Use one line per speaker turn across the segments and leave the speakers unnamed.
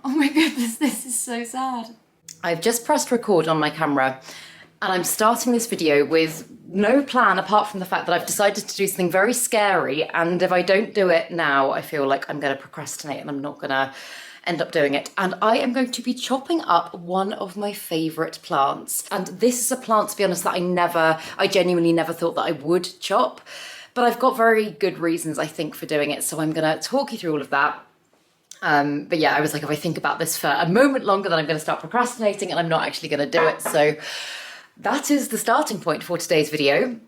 Oh my goodness, this is so sad. I've just pressed record on my camera and I'm starting this video with no plan apart from the fact that I've decided to do something very scary, and if I don't do it now, I feel like I'm going to procrastinate and I'm not going to end up doing it. And I am going to be chopping up one of my favourite plants. And this is a plant, to be honest, that I genuinely never thought that I would chop. But I've got very good reasons, I think, for doing it. So I'm going to talk you through all of that. But yeah, I was like, if I think about this for a moment longer, then I'm going to start procrastinating and I'm not actually going to do it. So that is the starting point for today's video.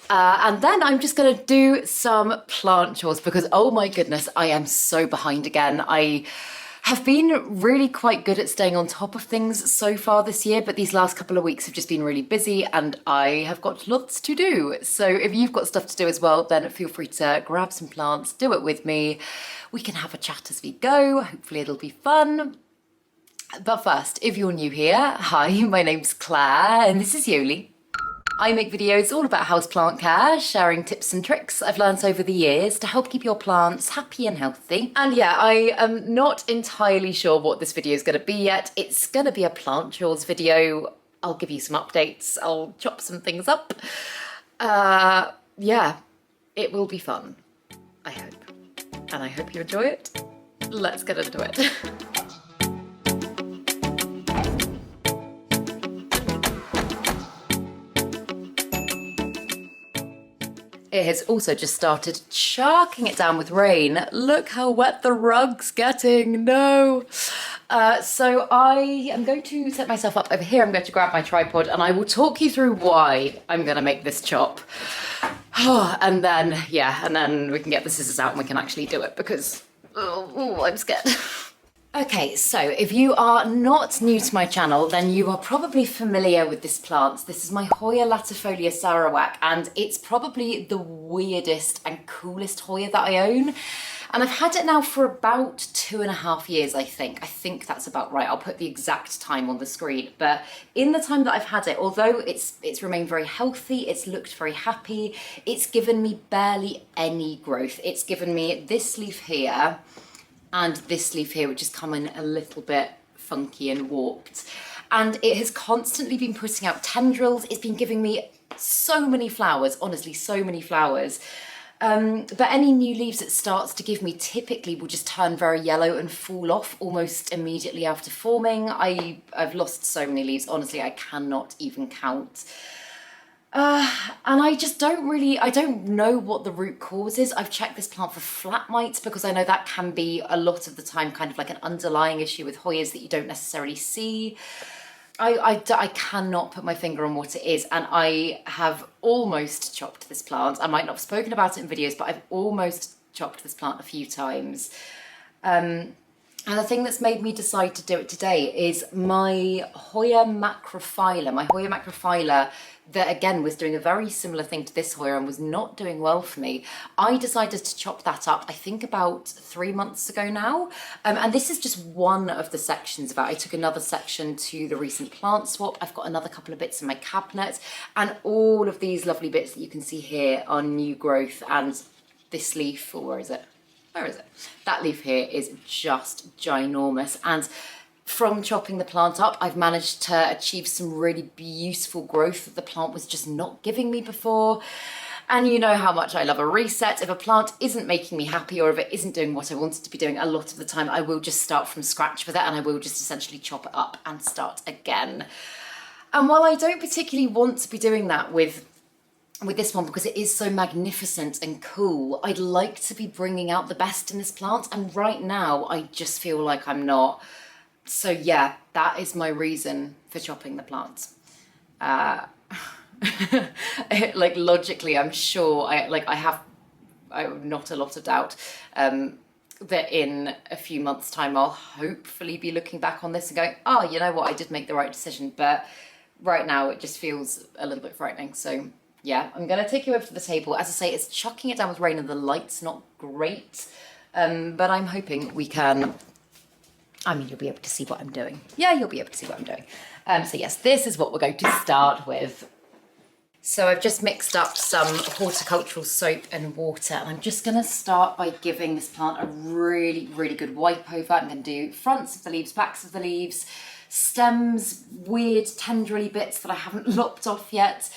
And then I'm just going to do some plant chores because, oh my goodness, I am so behind again. I have been really quite good at staying on top of things so far this year, but these last couple of weeks have just been really busy and I have got lots to do. So if you've got stuff to do as well, then feel free to grab some plants, do it with me. We can have a chat as we go. Hopefully it'll be fun. But first, if you're new here, hi, my name's Claire and this is Yoli. I make videos all about houseplant care, sharing tips and tricks I've learned over the years to help keep your plants happy and healthy. And yeah, I am not entirely sure what this video is going to be yet. It's going to be a plant chores video. I'll give you some updates. I'll chop some things up. Yeah, it will be fun, I hope. And I hope you enjoy it. Let's get into it. It has also just started chucking it down with rain. Look how wet the rug's getting, no. So I am going to set myself up over here. I'm going to grab my tripod and I will talk you through why I'm going to make this chop. And then, yeah, and then we can get the scissors out and we can actually do it because, I'm scared. Okay, so if you are not new to my channel, then you are probably familiar with this plant. This is my Hoya Latifolia Sarawak, and it's probably the weirdest and coolest Hoya that I own. And I've had it now for about 2.5 years, I think. I think that's about right. I'll put the exact time on the screen. But in the time that I've had it, although it's remained very healthy, it's looked very happy, it's given me barely any growth. It's given me this leaf here, and this leaf here, which is coming a little bit funky and warped. And it has constantly been putting out tendrils. It's been giving me so many flowers, honestly, so many flowers. But any new leaves it starts to give me typically will just turn very yellow and fall off almost immediately after forming. I've lost so many leaves, honestly, I cannot even count. And I just I don't know what the root cause is. I've checked this plant for flat mites because I know that can be a lot of the time kind of like an underlying issue with Hoyas that you don't necessarily see. I cannot put my finger on what it is, and I have almost chopped this plant. I might not have spoken about it in videos, but I've almost chopped this plant a few times. And the thing that's made me decide to do it today is my Hoya macrophylla, that again was doing a very similar thing to this Hoya and was not doing well for me. I decided to chop that up, I think about 3 months ago now. And this is just one of the sections of it. I took another section to the recent plant swap. I've got another couple of bits in my cabinet, and all of these lovely bits that you can see here are new growth. And this leaf, or where is it? Where is it? That leaf here is just ginormous. And from chopping the plant up, I've managed to achieve some really beautiful growth that the plant was just not giving me before. And you know how much I love a reset. If a plant isn't making me happy or if it isn't doing what I want it to be doing, a lot of the time I will just start from scratch with it and I will just essentially chop it up and start again. And while I don't particularly want to be doing that with this one because it is so magnificent and cool, I'd like to be bringing out the best in this plant, and right now I just feel like I'm not. So yeah, that is my reason for chopping the plants. Like logically, I'm sure I have not a lot of doubt that in a few months' time I'll hopefully be looking back on this and going, oh, you know what, I did make the right decision. But right now it just feels a little bit frightening. So yeah, I'm gonna take you over to the table. As I say, it's chucking it down with rain and the light's not great, but I'm hoping we can. I mean, you'll be able to see what I'm doing. Yeah, you'll be able to see what I'm doing. So yes, this is what we're going to start with. So I've just mixed up some horticultural soap and water, and I'm just going to start by giving this plant a really, really good wipe over. I'm going to do fronts of the leaves, backs of the leaves, stems, weird tendrily bits that I haven't lopped off yet,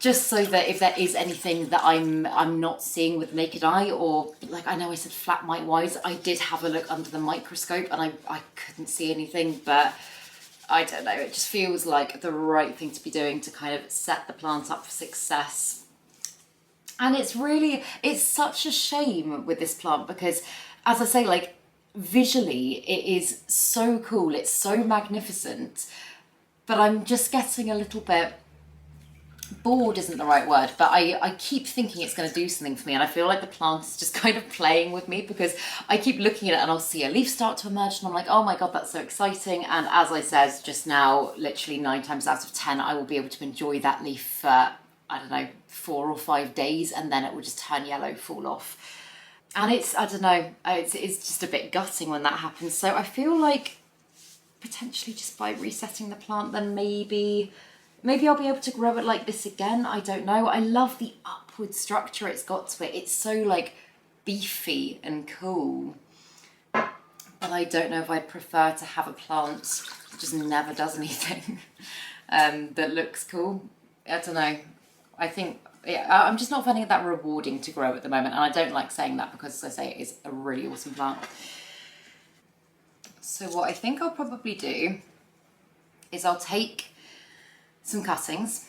just so that if there is anything that I'm not seeing with the naked eye, or like I know I said flat mite wise, I did have a look under the microscope and I couldn't see anything, but I don't know, it just feels like the right thing to be doing to kind of set the plant up for success. And it's such a shame with this plant because, as I say, like visually it is so cool, it's so magnificent, but I'm just getting a little bit bored isn't the right word, but I keep thinking it's going to do something for me, and I feel like the plant is just kind of playing with me because I keep looking at it and I'll see a leaf start to emerge and I'm like, oh my god, that's so exciting. And as I said just now, literally 9 times out of 10 I will be able to enjoy that leaf for, I don't know, 4 or 5 days, and then it will just turn yellow, fall off. And it's, I don't know, it's just a bit gutting when that happens. So I feel like potentially just by resetting the plant, then maybe I'll be able to grow it like this again. I don't know. I love the upward structure it's got to it. It's so like beefy and cool. But I don't know if I'd prefer to have a plant that just never does anything that looks cool. I don't know. I think, yeah, I'm just not finding it that rewarding to grow at the moment. And I don't like saying that because, as I say, it is a really awesome plant. So what I think I'll probably do is I'll take some cuttings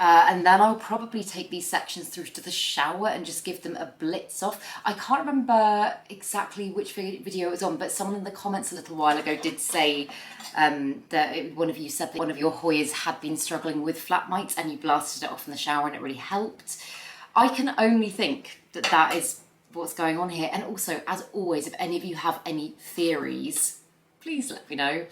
and then I'll probably take these sections through to the shower and just give them a blitz off. I can't remember exactly which video it was on, but someone in the comments a little while ago did say that one of you said that one of your Hoyas had been struggling with flat mites and you blasted it off in the shower and it really helped. I can only think that that is what's going on here. And also, as always, if any of you have any theories, please let me know.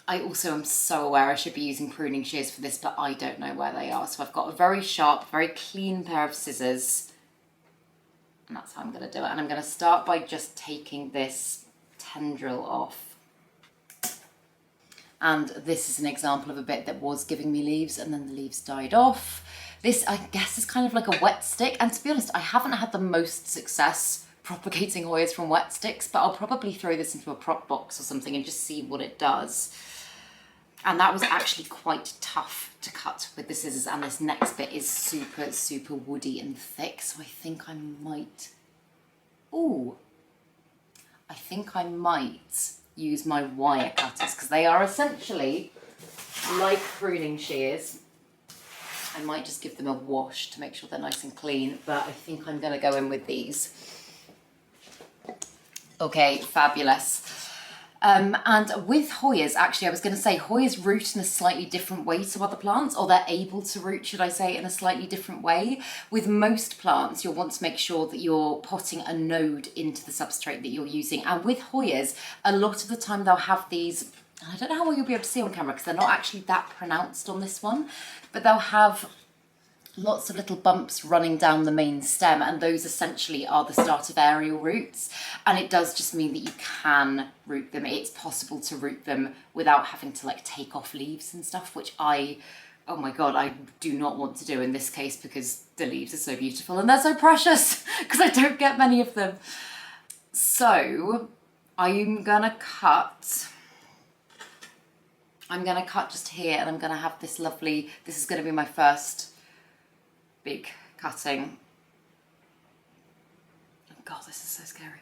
I also am so aware I should be using pruning shears for this, but I don't know where they are. So I've got a very sharp, very clean pair of scissors, and that's how I'm going to do it. And I'm going to start by just taking this tendril off. And this is an example of a bit that was giving me leaves and then the leaves died off. This, I guess, is kind of like a wet stick. And to be honest, I haven't had the most success propagating Hoyas from wet sticks, but I'll probably throw this into a prop box or something and just see what it does. And that was actually quite tough to cut with the scissors, and this next bit is super, super woody and thick, so I think I might use my wire cutters, because they are essentially like pruning shears. I might just give them a wash to make sure they're nice and clean, but I think I'm going to go in with these. Okay, fabulous. And with Hoyas, actually, I was going to say Hoyas root in a slightly different way to other plants, or they're able to root, should I say, in a slightly different way. With most plants, you'll want to make sure that you're potting a node into the substrate that you're using. And with Hoyas, a lot of the time they'll have these, I don't know how well you'll be able to see on camera because they're not actually that pronounced on this one, but they'll have lots of little bumps running down the main stem, and those essentially are the start of aerial roots. And it does just mean that you can root them. It's possible to root them without having to like take off leaves and stuff, which oh my god, I do not want to do in this case because the leaves are so beautiful and they're so precious because I don't get many of them. So I'm gonna cut just here, and I'm gonna have this lovely, this is gonna be my first big cutting. Oh god, this is so scary.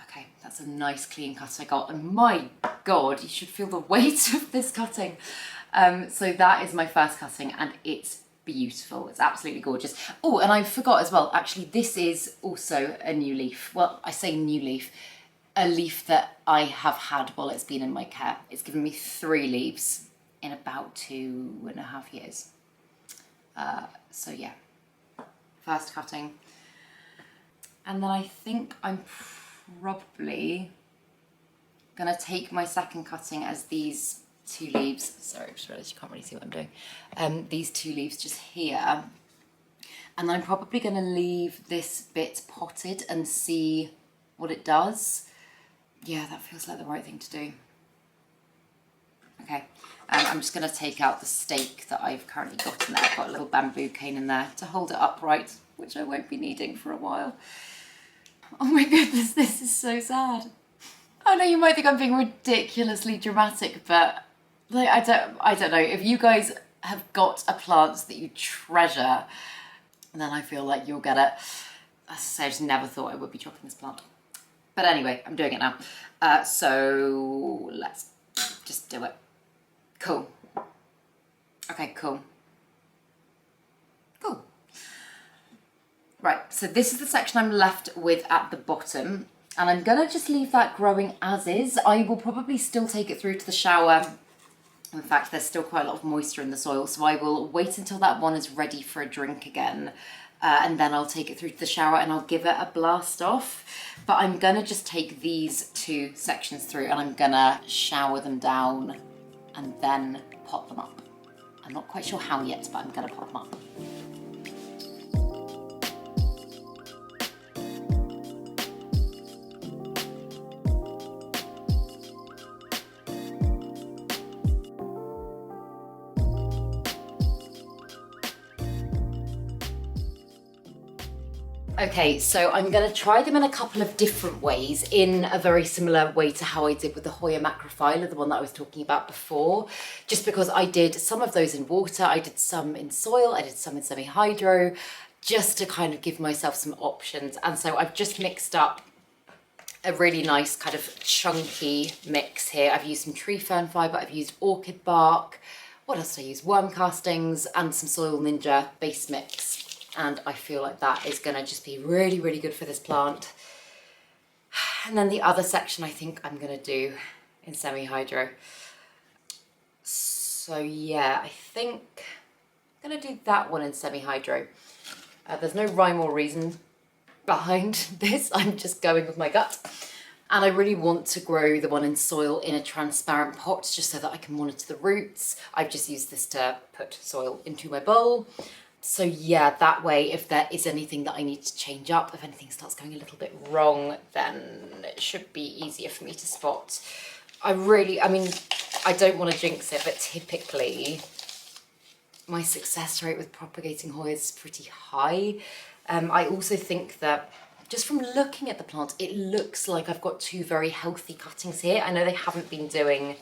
Okay, that's a nice clean cut I got, and my god, you should feel the weight of this cutting. So that is my first cutting, and it's beautiful. It's absolutely gorgeous. Oh, and I forgot as well, actually, this is also a new leaf. Well, I say new leaf, a leaf that I have had while it's been in my care. It's given me 3 leaves in about 2.5 years. So yeah, first cutting. And then I think I'm probably gonna take my second cutting as these 2 leaves. Sorry, I just realised you can't really see what I'm doing. These 2 leaves just here. And I'm probably gonna leave this bit potted and see what it does. Yeah, that feels like the right thing to do. Okay, I'm just going to take out the stake that I've currently got in there. I've got a little bamboo cane in there to hold it upright, which I won't be needing for a while. Oh my goodness, this is so sad. I know you might think I'm being ridiculously dramatic, but like, I don't know. If you guys have got a plant that you treasure, then I feel like you'll get it. As I say, I just never thought I would be chopping this plant. But anyway, I'm doing it now. So let's just do it. Cool. Okay, cool. Cool. Right, so this is the section I'm left with at the bottom. And I'm gonna just leave that growing as is. I will probably still take it through to the shower. In fact, there's still quite a lot of moisture in the soil, so I will wait until that one is ready for a drink again. And then I'll take it through to the shower and I'll give it a blast off. But I'm gonna just take these 2 sections through and I'm gonna shower them down and then pot them up. I'm not quite sure how yet, but I'm gonna pot them up. Okay, so I'm going to try them in a couple of different ways, in a very similar way to how I did with the Hoya Macrophylla, the one that I was talking about before, just because I did some of those in water, I did some in soil, I did some in semi-hydro, just to kind of give myself some options. And so I've just mixed up a really nice kind of chunky mix here. I've used some tree fern fibre, I've used orchid bark, what else did I use? Worm castings and some Soil Ninja base mix. And I feel like that is going to just be really, really good for this plant. And then the other section I think I'm going to do in semi-hydro. So yeah, I think I'm going to do that one in semi-hydro. There's no rhyme or reason behind this. I'm just going with my gut. And I really want to grow the one in soil in a transparent pot just so that I can monitor the roots. I've just used this to put soil into my bowl. So yeah, that way, if there is anything that I need to change up, if anything starts going a little bit wrong, then it should be easier for me to spot. I mean, I don't want to jinx it, but typically my success rate with propagating Hoyas is pretty high. I also think that just from looking at the plant, it looks like I've got 2 very healthy cuttings here. I know they haven't been doing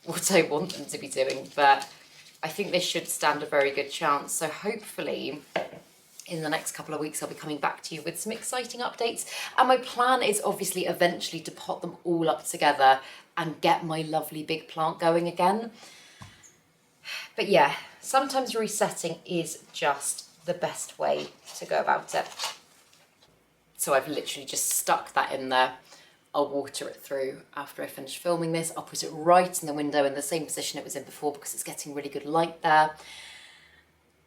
what I want them to be doing, but I think they should stand a very good chance. So hopefully in the next couple of weeks, I'll be coming back to you with some exciting updates. And my plan is obviously eventually to pot them all up together and get my lovely big plant going again. But yeah, sometimes resetting is just the best way to go about it. So I've literally just stuck that in there. I'll water it through after I finish filming this. I'll put it right in the window in the same position it was in before because it's getting really good light there.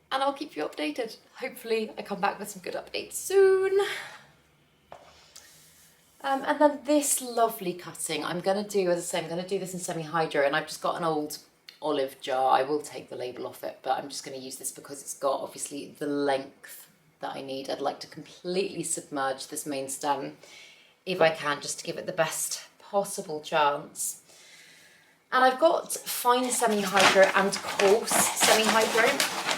And I'll keep you updated. Hopefully I come back with some good updates soon. And then this lovely cutting, I'm going to do, as I say, I'm going to do this in semi-hydro, and I've just got an old olive jar. I will take the label off it, but I'm just going to use this because it's got obviously the length that I need. I'd like to completely submerge this main stem if I can, just to give it the best possible chance. And I've got fine semi-hydro and coarse semi-hydro,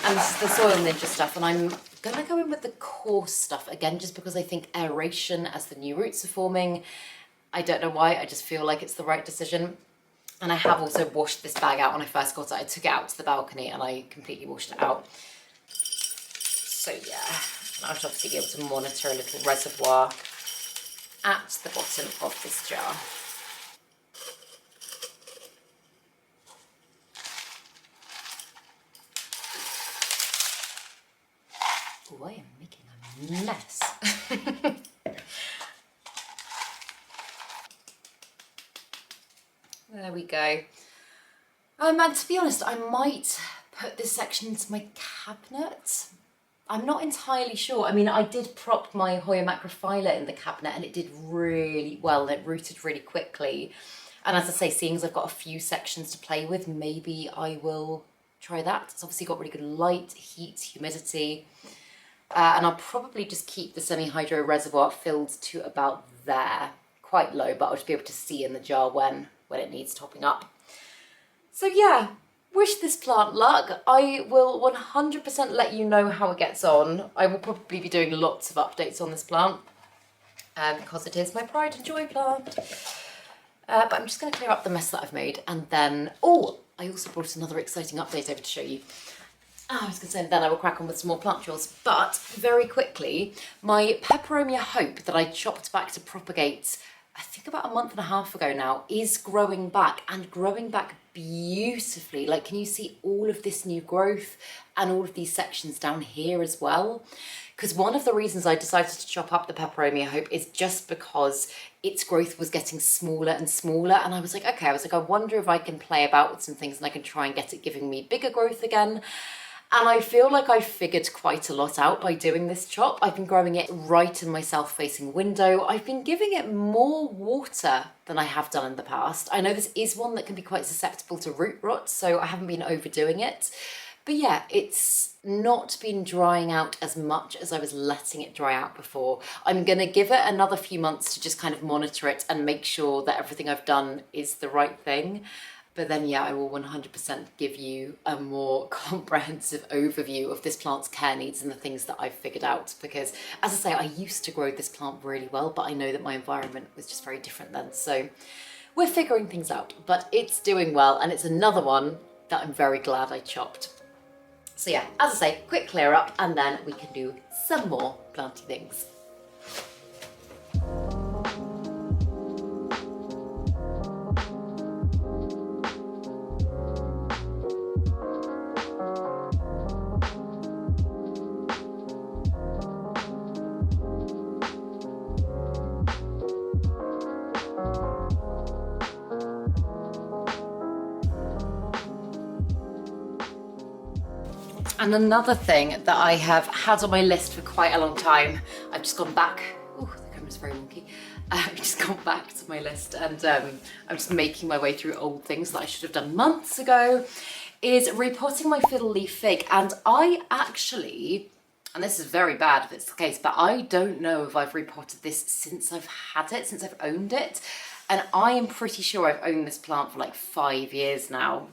and this is the Soil Ninja stuff, and I'm gonna go in with the coarse stuff again, just because I think aeration as the new roots are forming. I don't know why, I just feel like it's the right decision. And I have also washed this bag out when I first got it. I took it out to the balcony and I completely washed it out. So yeah, I should obviously be able to monitor a little reservoir at the bottom of this jar. Oh, I am making a mess. There we go. And to be honest, I might put this section into my cabinet. I'm not entirely sure. I mean, I did prop my Hoya Macrophylla in the cabinet and it did really well. It rooted really quickly. And as I say, seeing as I've got a few sections to play with, maybe I will try that. It's obviously got really good light, heat, humidity. And I'll probably just keep the semi-hydro reservoir filled to about there. Quite low, but I'll just be able to see in the jar when it needs topping up. So yeah, wish this plant luck. I will 100% let you know how it gets on. I will probably be doing lots of updates on this plant because it is my pride and joy plant. But I'm just going to clear up the mess that I've made, and then, oh, I also brought another exciting update over to show you. I was going to say, and then I will crack on with some more plant chores. But very quickly, my Peperomia Hope that I chopped back to propagate, I think about a month and a half ago now, is growing back, and growing back beautifully. Like, can you see all of this new growth and all of these sections down here as well? Because one of the reasons I decided to chop up the Peperomia Hope is just because its growth was getting smaller and smaller, and I was like, okay, I wonder if I can play about with some things and I can try and get it giving me bigger growth again. And I feel like I figured quite a lot out by doing this chop. I've been growing it right in my south-facing window. I've been giving it more water than I have done in the past. I know this is one that can be quite susceptible to root rot, so I haven't been overdoing it. But yeah, it's not been drying out as much as I was letting it dry out before. I'm gonna give it another few months to just kind of monitor it and make sure that everything I've done is the right thing. But then, yeah, I will 100% give you a more comprehensive overview of this plant's care needs and the things that I've figured out. Because, as I say, I used to grow this plant really well, but I know that my environment was just very different then. So we're figuring things out, but it's doing well. And it's another one that I'm very glad I chopped. So yeah, as I say, quick clear up, and then we can do some more planty things. And another thing that I have had on my list for quite a long time, I've just gone back, oh, the camera's very wonky. I've just gone back to my list, and I'm just making my way through old things that I should have done months ago, is repotting my fiddle leaf fig. And I actually, and this is very bad if it's the case, but I don't know if I've repotted this since I've had it, since I've owned it. And I am pretty sure I've owned this plant for like 5 years now.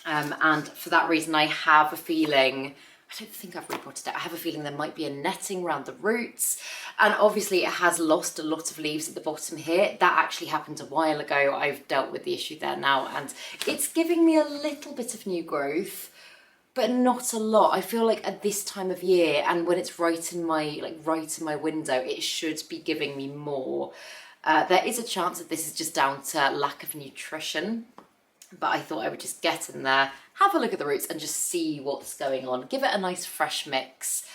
And for that reason, I have a feeling, I don't think I've repotted it, I have a feeling there might be a netting around the roots. And obviously it has lost a lot of leaves at the bottom here. That actually happened a while ago. I've dealt with the issue there now, and it's giving me a little bit of new growth, but not a lot. I feel like at this time of year, and when it's right in my window, it should be giving me more. There is a chance that this is just down to lack of nutrition. But I thought I would just get in there, have a look at the roots and just see what's going on. Give it a nice fresh mix.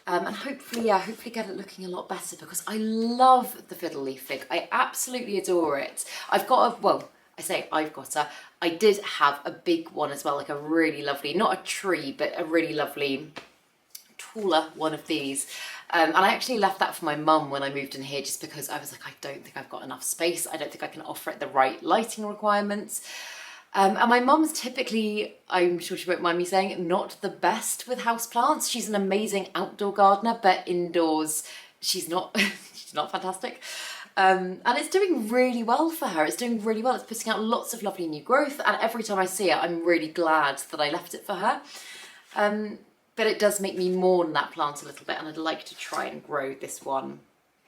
And hopefully get it looking a lot better, because I love the fiddle leaf fig. I absolutely adore it. I've got I did have a big one as well, like a really lovely, not a tree, but a really lovely, taller one of these. And I actually left that for my mum when I moved in here, just because I was like, I don't think I've got enough space. I don't think I can offer it the right lighting requirements. And my mum's typically, I'm sure she won't mind me saying, not the best with houseplants. She's an amazing outdoor gardener, but indoors she's not, she's not fantastic. And it's doing really well for her. It's doing really well. It's putting out lots of lovely new growth. And every time I see it, I'm really glad that I left it for her. But it does make me mourn that plant a little bit. And I'd like to try and grow this one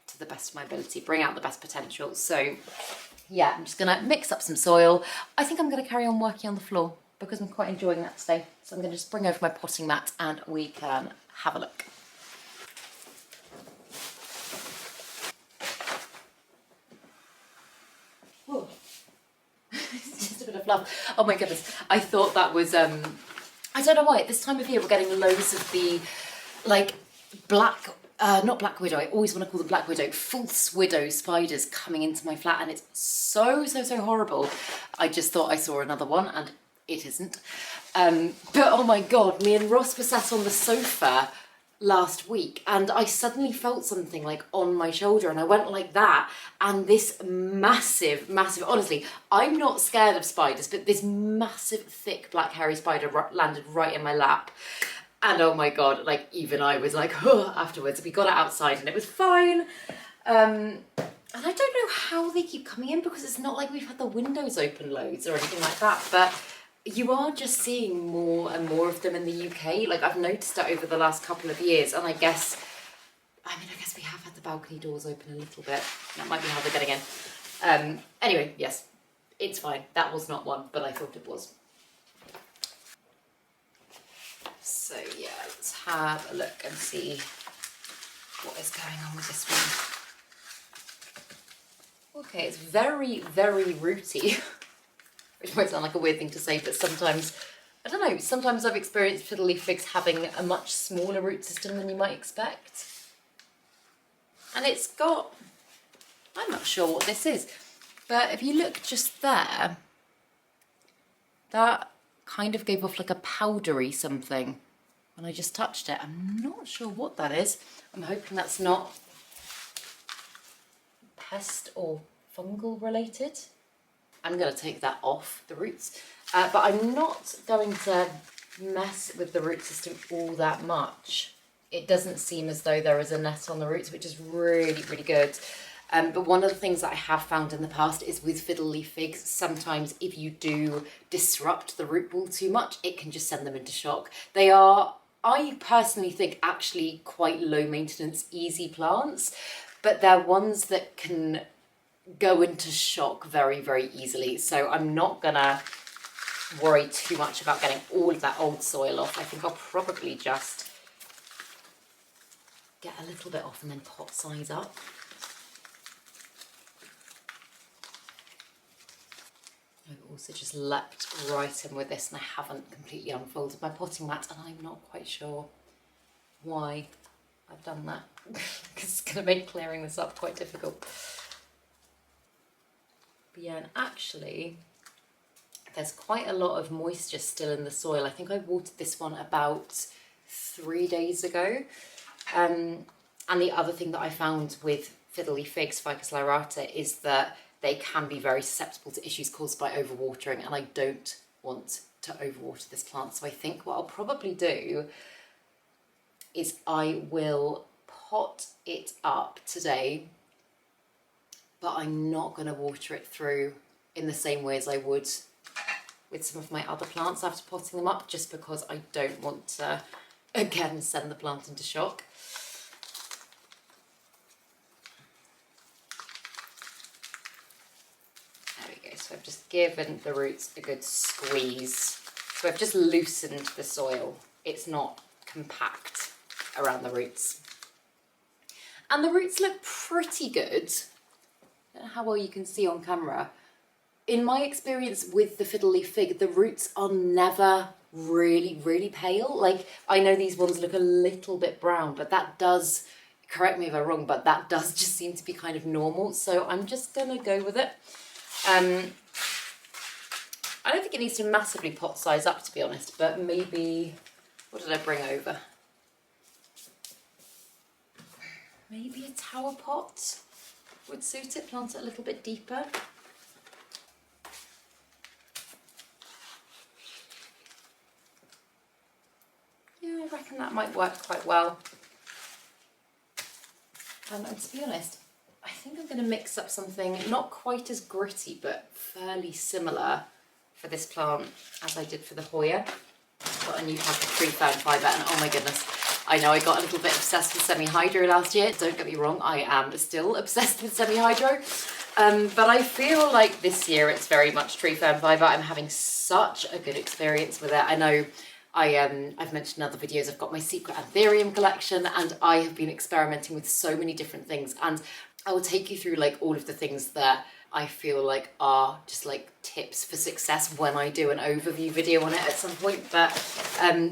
to the best of my ability, bring out the best potential. So yeah, I'm just gonna mix up some soil. I think I'm gonna carry on working on the floor because I'm quite enjoying that today. So I'm gonna just bring over my potting mat and we can have a look. It's just a bit of fluff. Oh my goodness, I thought that was, I don't know why, at this time of year we're getting loads of the, like, not black widow, I always want to call them black widow, false widow spiders coming into my flat, and it's so horrible. I just thought I saw another one, and it isn't. But oh my God, me and Ross were sat on the sofa last week, and I suddenly felt something like on my shoulder, and I went like that, and this massive, honestly, I'm not scared of spiders, but this massive, thick, black, hairy spider landed right in my lap. And oh my God, like even I was like, oh, afterwards. We got it outside and it was fine. And I don't know how they keep coming in, because it's not like we've had the windows open loads or anything like that, but you are just seeing more and more of them in the UK. Like, I've noticed it over the last couple of years, and I guess we have had the balcony doors open a little bit. That might be how they're getting in. Anyway, yes, it's fine. That was not one, but I thought it was. So yeah, let's have a look and see what is going on with this one. Okay, it's very, very rooty, which might sound like a weird thing to say, but sometimes, I don't know, sometimes I've experienced fiddle leaf figs having a much smaller root system than you might expect. And it's got, I'm not sure what this is, but if you look just there, that kind of gave off like a powdery something when I just touched it. I'm not sure what that is. I'm hoping that's not pest or fungal related. I'm going to take that off the roots, but I'm not going to mess with the root system all that much. It doesn't seem as though there is a net on the roots, which is really, really good. But one of the things that I have found in the past is with fiddle leaf figs, sometimes if you do disrupt the root ball too much, it can just send them into shock. They are, I personally think, actually quite low maintenance, easy plants, but they're ones that can go into shock very, very easily. So I'm not gonna worry too much about getting all of that old soil off. I think I'll probably just get a little bit off and then pot size up. I've also just leapt right in with this, and I haven't completely unfolded my potting mat, and I'm not quite sure why I've done that, because it's going to make clearing this up quite difficult. But yeah, and actually there's quite a lot of moisture still in the soil. I think I watered this one about 3 days ago. And the other thing that I found with fiddle leaf figs, Ficus lyrata, is that they can be very susceptible to issues caused by overwatering, and I don't want to overwater this plant. So I think what I'll probably do is I will pot it up today, but I'm not going to water it through in the same way as I would with some of my other plants after potting them up, just because I don't want to, again, send the plant into shock. So I've just given the roots a good squeeze. So I've just loosened the soil. It's not compact around the roots. And the roots look pretty good. I don't know how well you can see on camera. In my experience with the fiddle leaf fig, the roots are never really, really pale. Like, I know these ones look a little bit brown, but that does, correct me if I'm wrong, but that does just seem to be kind of normal. So I'm just gonna go with it. I don't think it needs to massively pot size up, to be honest, but maybe, what did I bring over? Maybe a tower pot would suit it, plant it a little bit deeper. Yeah, I reckon that might work quite well. And to be honest, I think I'm going to mix up something not quite as gritty, but fairly similar for this plant as I did for the Hoya. Got a new pack of tree fern fibre, and oh my goodness, I know I got a little bit obsessed with semi-hydro last year. Don't get me wrong, I am still obsessed with semi-hydro. But I feel like this year it's very much tree fern fibre. I'm having such a good experience with it. I know I've mentioned in other videos, I've got my secret anthurium collection, and I have been experimenting with so many different things, and I will take you through like all of the things that I feel like are just like tips for success when I do an overview video on it at some point. But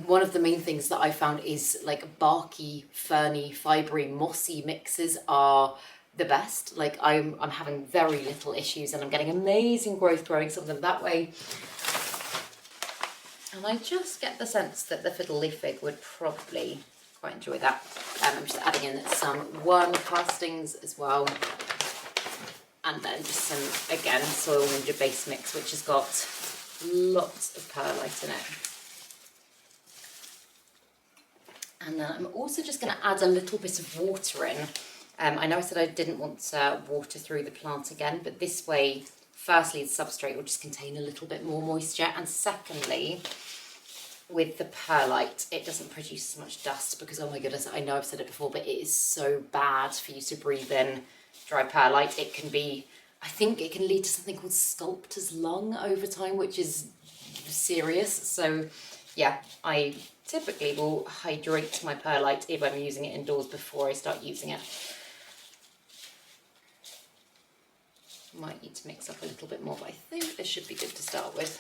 one of the main things that I found is like barky, ferny, fibrous, mossy mixes are the best. Like I'm having very little issues, and I'm getting amazing growth growing some of them that way. And I just get the sense that the fiddle leaf fig would probably quite enjoy that. I'm just adding in some worm castings as well. And then just some, again, Soil Ninja base mix, which has got lots of perlite in it. And then I'm also just going to add a little bit of water in. I know I said I didn't want to water through the plant again, but this way, firstly, the substrate will just contain a little bit more moisture, and secondly, with the perlite, it doesn't produce as much dust because, oh my goodness, I know I've said it before, but it is so bad for you to breathe in dry perlite. It can be, I think it can lead to something called sculptor's lung over time, which is serious. So yeah, I typically will hydrate my perlite if I'm using it indoors before I start using it. Might need to mix up a little bit more, but I think this should be good to start with.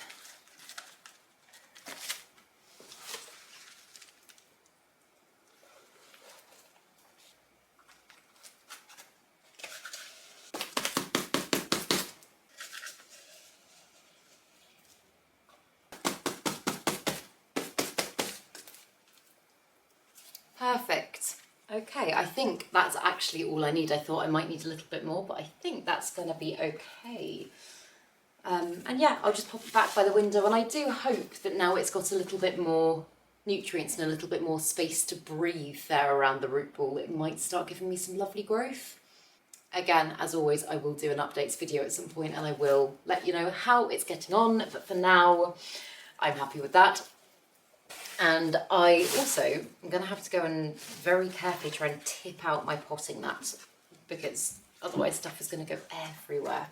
Perfect. Okay, I think that's actually all I need. I thought I might need a little bit more, but I think that's going to be okay. And yeah, I'll just pop it back by the window, and I do hope that now it's got a little bit more nutrients and a little bit more space to breathe there around the root ball, it might start giving me some lovely growth. Again, as always, I will do an updates video at some point and I will let you know how it's getting on, but for now, I'm happy with that. And I also am going to have to go and very carefully try and tip out my potting mat, because otherwise stuff is going to go everywhere.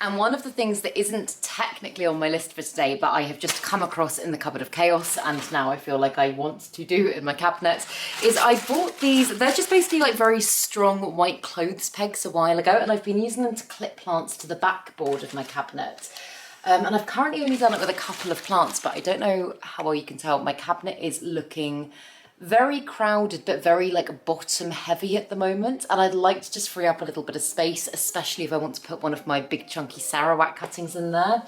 And one of the things that isn't technically on my list for today, but I have just come across in the cupboard of chaos, and now I feel like I want to do in my cabinet, is I bought these. They're just basically like very strong white clothes pegs a while ago, and I've been using them to clip plants to the backboard of my cabinet. And I've currently only done it with a couple of plants, but I don't know how well you can tell. My cabinet is looking very crowded, but very like bottom heavy at the moment, and I'd like to just free up a little bit of space, especially if I want to put one of my big chunky Sarawak cuttings in there.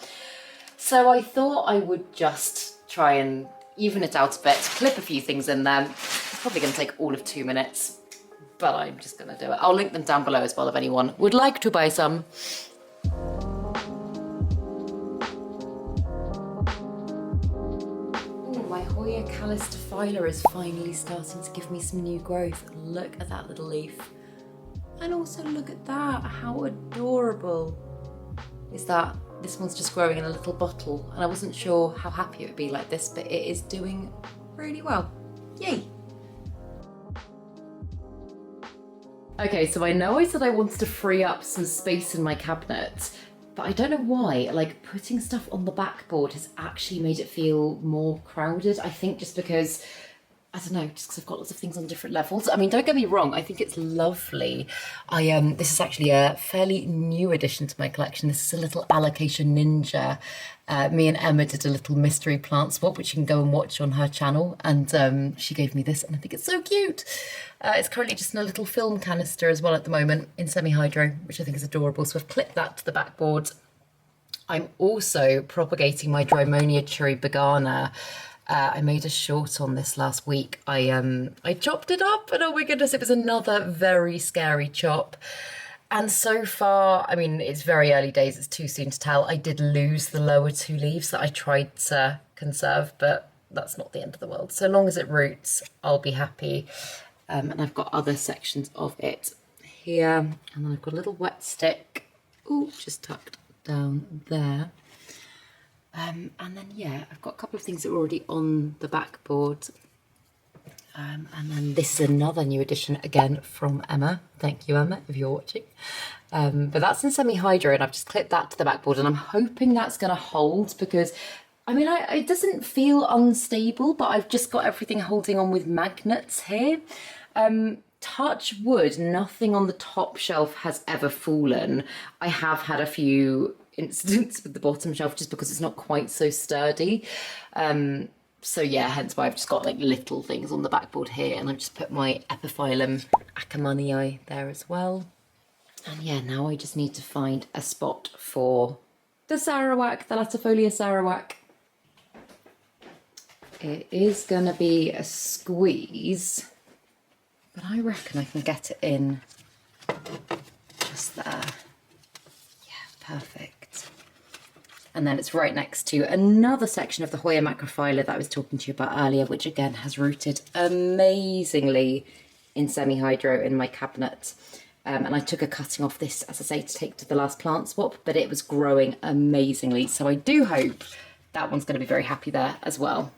So I thought I would just try and even it out a bit, clip a few things in there. It's probably going to take all of 2 minutes, but I'm just going to do it. I'll link them down below as well if anyone would like to buy some. My Hoya Latifolia is finally starting to give me some new growth. Look at that little leaf. And also look at that, how adorable is that? This one's just growing in a little bottle, and I wasn't sure how happy it would be like this, but it is doing really well. Yay! Okay, so I know I said I wanted to free up some space in my cabinet, but I don't know why, like putting stuff on the backboard has actually made it feel more crowded. I think just because, I don't know, just because I've got lots of things on different levels. I mean, don't get me wrong, I think it's lovely. This is actually a fairly new addition to my collection. This is a little Allocation Ninja. Me and Emma did a little mystery plant swap, which you can go and watch on her channel. And she gave me this, and I think it's so cute. It's currently just in a little film canister as well at the moment in semi-hydro, which I think is adorable. So I've clipped that to the backboard. I'm also propagating my Drimonia cherry begana. I made a short on this last week. I chopped it up, and oh my goodness, it was another very scary chop. And so far, I mean, it's very early days, it's too soon to tell. I did lose the lower 2 leaves that I tried to conserve, but that's not the end of the world. So long as it roots, I'll be happy. And I've got other sections of it here. And then I've got a little wet stick, ooh, just tucked down there. And then, yeah, I've got a couple of things that are already on the backboard. And then this is another new addition, again, from Emma. Thank you, Emma, if you're watching. But that's in semi-hydro, and I've just clipped that to the backboard, and I'm hoping that's going to hold because, I mean, it doesn't feel unstable, but I've just got everything holding on with magnets here. Touch wood, nothing on the top shelf has ever fallen. I have had a few incidents with the bottom shelf just because it's not quite so sturdy. So yeah, hence why I've just got like little things on the backboard here, and I've just put my Epiphyllum ackermanii there as well. And yeah, now I just need to find a spot for the Sarawak, the Latifolia Sarawak. It is gonna be a squeeze, but I reckon I can get it in just there. Yeah, perfect. And then it's right next to another section of the Hoya macrophylla that I was talking to you about earlier, which again has rooted amazingly in semi-hydro in my cabinet. And I took a cutting off this, as I say, to take to the last plant swap, but it was growing amazingly. So I do hope that one's going to be very happy there as well.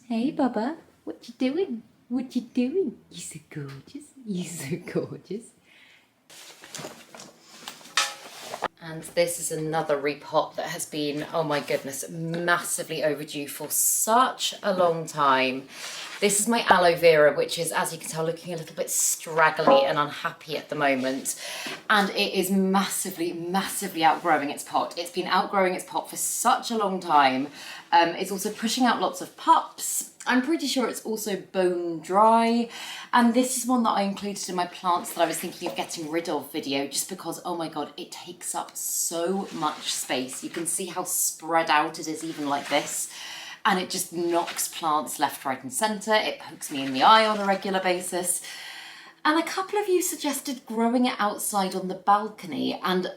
Hey, Bubba, what you doing? What you doing? You're so gorgeous. You're so gorgeous. And this is another repot that has been, oh my goodness, massively overdue for such a long time. This is my aloe vera, which is, as you can tell, looking a little bit straggly and unhappy at the moment. And it is massively, massively outgrowing its pot. It's been outgrowing its pot for such a long time. It's also pushing out lots of pups. I'm pretty sure it's also bone dry. And this is one that I included in my plants that I was thinking of getting rid of video, just because, oh my God, it takes up so much space. You can see how spread out it is even like this. And it just knocks plants left, right and centre. It pokes me in the eye on a regular basis. And a couple of you suggested growing it outside on the balcony. And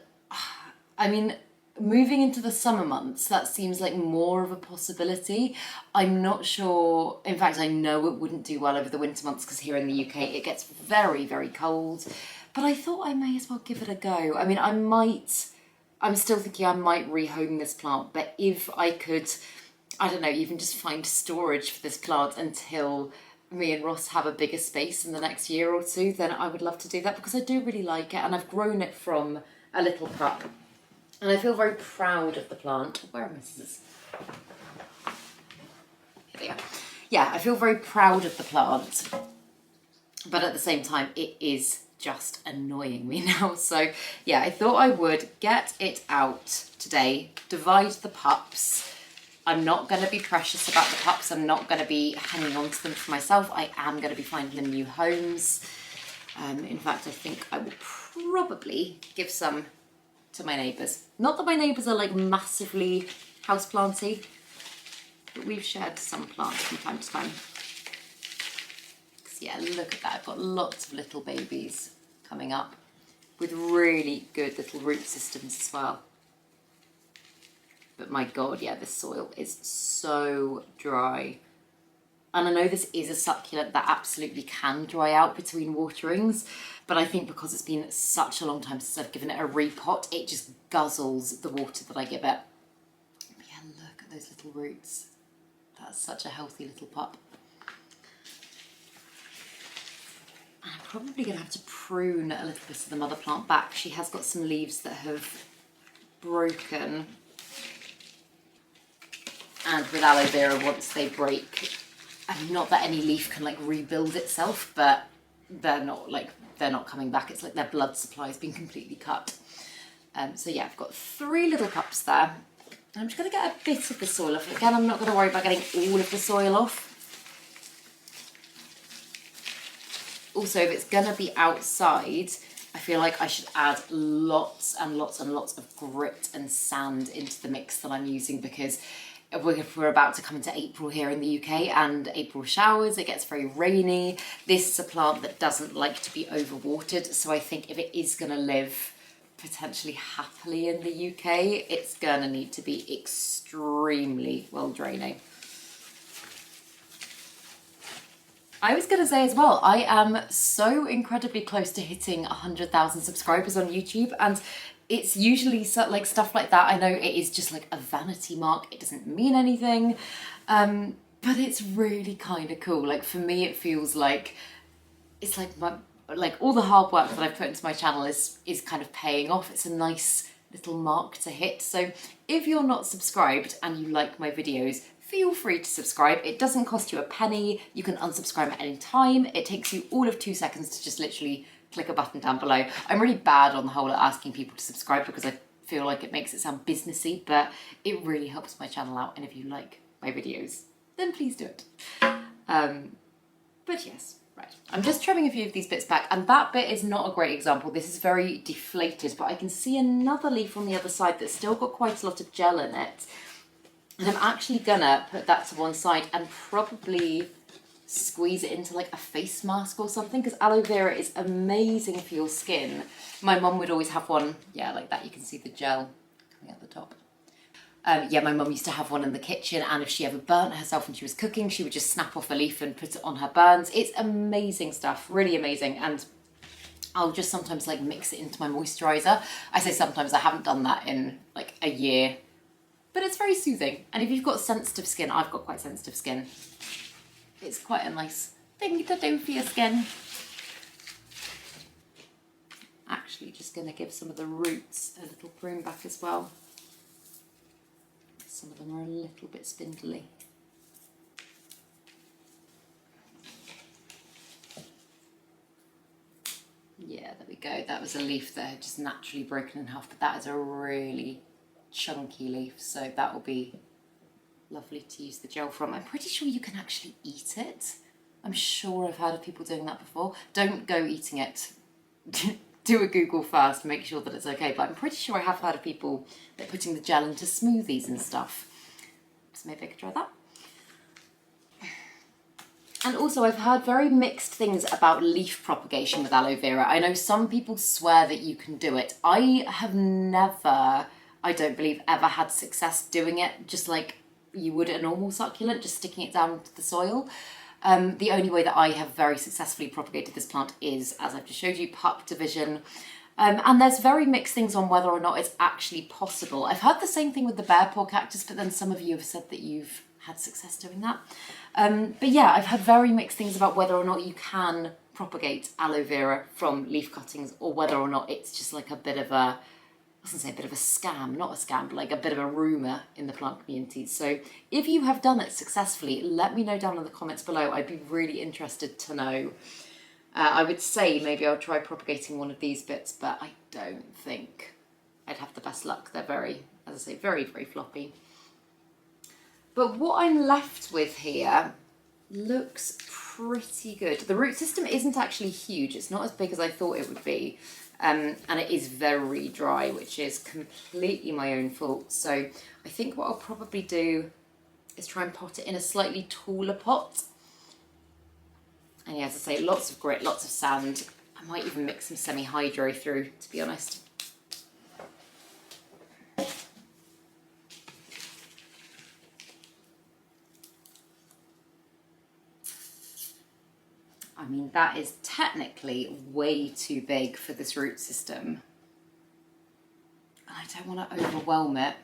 I mean, moving into the summer months, that seems like more of a possibility. I'm not sure, in fact, I know it wouldn't do well over the winter months because here in the UK it gets very, very cold. But I thought I may as well give it a go. I mean, I'm still thinking I might rehome this plant, but if I could, I don't know, even just find storage for this plant until me and Ross have a bigger space in the next year or two, then I would love to do that because I do really like it and I've grown it from a little pup. And I feel very proud of the plant. Where are my scissors? Here they are. Yeah, I feel very proud of the plant, but at the same time, it is just annoying me now. So yeah, I thought I would get it out today, divide the pups. I'm not going to be precious about the pups. I'm not going to be hanging on to them for myself. I am going to be finding them new homes. In fact, I think I will probably give some to my neighbours. Not that my neighbours are like massively houseplanty, but we've shared some plants from time to time. Because yeah, look at that. I've got lots of little babies coming up with really good little root systems as well. But my God, yeah, this soil is so dry. And I know this is a succulent that absolutely can dry out between waterings, but I think because it's been such a long time since I've given it a repot, it just guzzles the water that I give it. But yeah, look at those little roots. That's such a healthy little pup. I'm probably going to have to prune a little bit of the mother plant back. She has got some leaves that have broken. And with aloe vera, once they break, I mean, not that any leaf can like rebuild itself, but they're not coming back. It's like their blood supply has been completely cut. So yeah, I've got 3 little pups there. I'm just going to get a bit of the soil off. Again, I'm not going to worry about getting all of the soil off. Also, if it's going to be outside, I feel like I should add lots and lots and lots of grit and sand into the mix that I'm using, because we're about to come into April here in the UK, and April showers, it gets very rainy. This is a plant that doesn't like to be overwatered, so I think if it is going to live potentially happily in the UK, it's going to need to be extremely well draining. I was going to say as well, I am so incredibly close to hitting 100,000 subscribers on YouTube, and it's usually like stuff like that. I know it is just like a vanity mark. It doesn't mean anything, but it's really kind of cool. Like for me, it feels like it's like all the hard work that I've put into my channel is kind of paying off. It's a nice little mark to hit. So if you're not subscribed and you like my videos, feel free to subscribe. It doesn't cost you a penny. You can unsubscribe at any time. It takes you all of 2 seconds to just literally click a button down below. I'm really bad on the whole at asking people to subscribe because I feel like it makes it sound businessy, but it really helps my channel out. And if you like my videos, then please do it. But yes, right. I'm just trimming a few of these bits back, and that bit is not a great example. This is very deflated, but I can see another leaf on the other side that's still got quite a lot of gel in it. And I'm actually gonna put that to one side and probably squeeze it into like a face mask or something, because aloe vera is amazing for your skin. My mum would always have one, yeah, like that. You can see the gel coming out the top. Yeah, my mum used to have one in the kitchen, and if she ever burnt herself when she was cooking, she would just snap off a leaf and put it on her burns. It's amazing stuff, really amazing. And I'll just sometimes like mix it into my moisturiser. I say sometimes, I haven't done that in like a year, but it's very soothing. And if you've got sensitive skin, I've got quite sensitive skin, it's quite a nice thing to do for your skin. Actually just going to give some of the roots a little prune back as well. Some of them are a little bit spindly. Yeah, there we go. That was a leaf that had just naturally broken in half, but that is a really chunky leaf, so that will be lovely to use the gel from. I'm pretty sure you can actually eat it. I'm sure I've heard of people doing that before. Don't go eating it. Do a Google first, make sure that it's okay, but I'm pretty sure I have heard of people that are putting the gel into smoothies and stuff. So maybe I could try that. And also I've heard very mixed things about leaf propagation with aloe vera. I know some people swear that you can do it. I have never, I don't believe, ever had success doing it, just like you would a normal succulent, just sticking it down into the soil. The only way that I have very successfully propagated this plant is, as I've just showed you, pup division. And there's very mixed things on whether or not it's actually possible. I've heard the same thing with the bear paw cactus, but then some of you have said that you've had success doing that. But yeah, I've had very mixed things about whether or not you can propagate aloe vera from leaf cuttings, or whether or not it's just like a bit of a, I was gonna say a bit of a scam, not a scam, but like a bit of a rumour in the plant community. So if you have done it successfully, let me know down in the comments below. I'd be really interested to know. I would say maybe I'll try propagating one of these bits, but I don't think I'd have the best luck. They're very, as I say, very, very floppy. But what I'm left with here looks pretty good. The root system isn't actually huge. It's not as big as I thought it would be. And it is very dry, which is completely my own fault. So I think what I'll probably do is try and pot it in a slightly taller pot. And yeah, as I say, lots of grit, lots of sand. I might even mix some semi-hydro through, to be honest. I mean, that is technically way too big for this root system. I don't want to overwhelm it.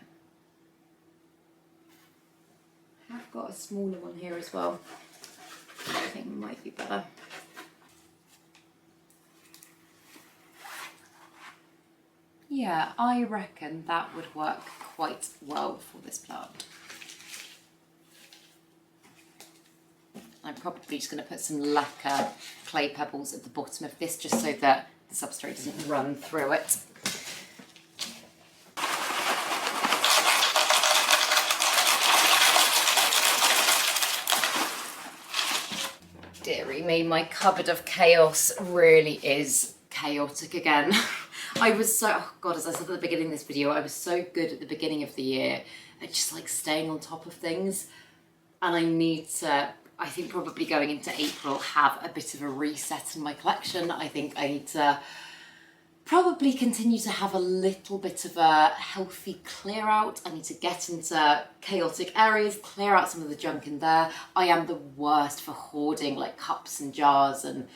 I've got a smaller one here as well. I think it might be better. Yeah, I reckon that would work quite well for this plant. I'm probably just going to put some lacquer clay pebbles at the bottom of this, just so that the substrate doesn't run through it. Dearie me, my cupboard of chaos really is chaotic again. I was so, oh God, as I said at the beginning of this video, I was so good at the beginning of the year at just like staying on top of things. And I need to, I think probably going into April, have a bit of a reset in my collection. I think I need to probably continue to have a little bit of a healthy clear out. I need to get into chaotic areas, clear out some of the junk in there. I am the worst for hoarding like cups and jars, and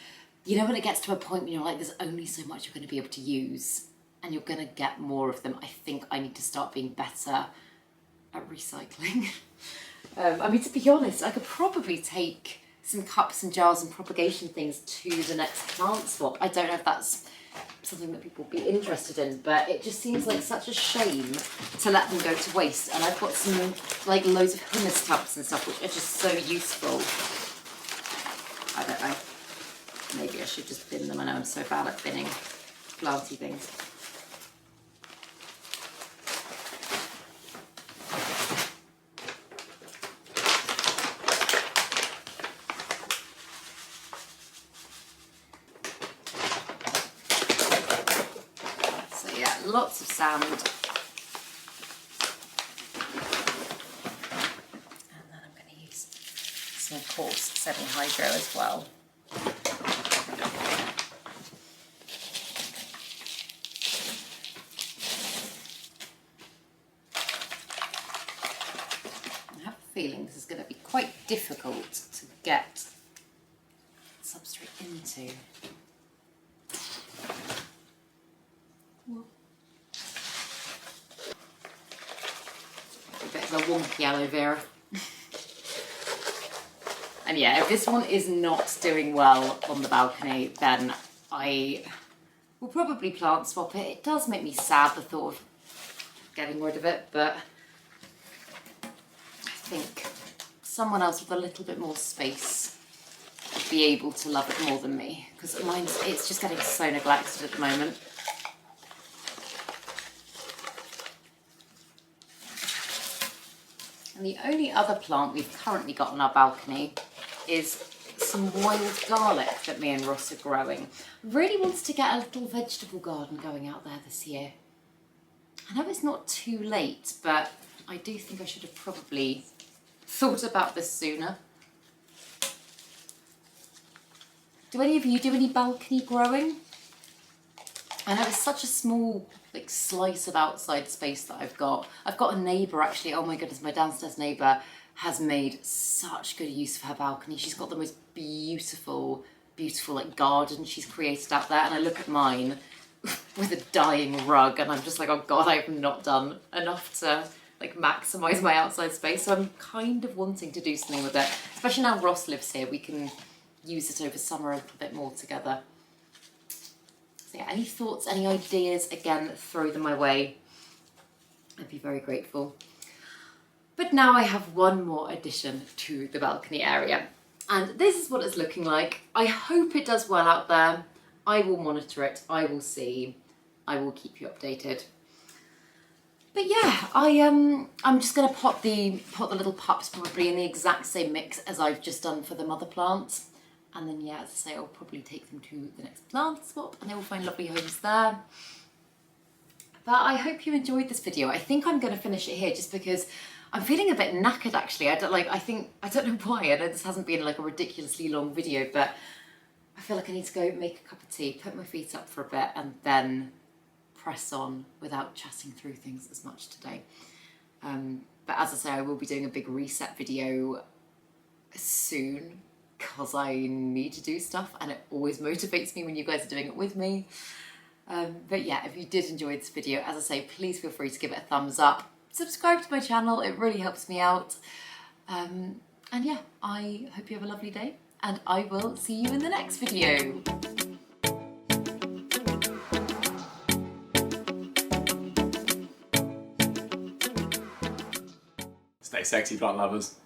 you know when it gets to a point when you're like, there's only so much you're going to be able to use and you're going to get more of them. I think I need to start being better at recycling. I mean, to be honest, I could probably take some cups and jars and propagation things to the next plant swap. I don't know if that's something that people would be interested in, but it just seems like such a shame to let them go to waste. And I've got some like loads of hummus tubs and stuff, which are just so useful. I don't know. Maybe I should just bin them. I know I'm so bad at binning planty things. Lots of sand, and then I'm going to use some coarse semi-hydro as well. feeling this is going to be quite difficult to get substrate into. A bit of a wonky aloe vera. And yeah, if this one is not doing well on the balcony, then I will probably plant swap it. It does make me sad, the thought of getting rid of it, but I think someone else with a little bit more space would be able to love it more than me, because it's just getting so neglected at the moment. And the only other plant we've currently got on our balcony is some wild garlic that me and Ross are growing. I really wanted to get a little vegetable garden going out there this year. I know it's not too late, but I do think I should have probably thought about this sooner. Do any of you do any balcony growing? I know it's such a small slice of outside space that I've got. I've got a neighbour actually, oh my goodness, my downstairs neighbour has made such good use of her balcony. She's got the most beautiful garden she's created out there, and I look at mine with a dying rug and I'm just like, oh God, I have not done enough to maximise my outside space. So I'm kind of wanting to do something with it, especially now Ross lives here. We can use it over summer a little bit more together. So yeah, any thoughts, any ideas, again, throw them my way. I'd be very grateful. But now I have one more addition to the balcony area. And this is what it's looking like. I hope it does well out there. I will monitor it, I will see, I will keep you updated. But yeah, I'm just gonna pot the little pups probably in the exact same mix as I've just done for the mother plants. And then yeah, as I say, I'll probably take them to the next plant swap and they will find lovely homes there. But I hope you enjoyed this video. I think I'm gonna finish it here just because I'm feeling a bit knackered actually. I don't know why. I know this hasn't been a ridiculously long video, but I feel like I need to go make a cup of tea, put my feet up for a bit, and then press on without chatting through things as much today. But as I say, I will be doing a big reset video soon because I need to do stuff and it always motivates me when you guys are doing it with me. But yeah, if you did enjoy this video, as I say, please feel free to give it a thumbs up. Subscribe to my channel, it really helps me out. And yeah, I hope you have a lovely day and I will see you in the next video.
Stay sexy, plant lovers.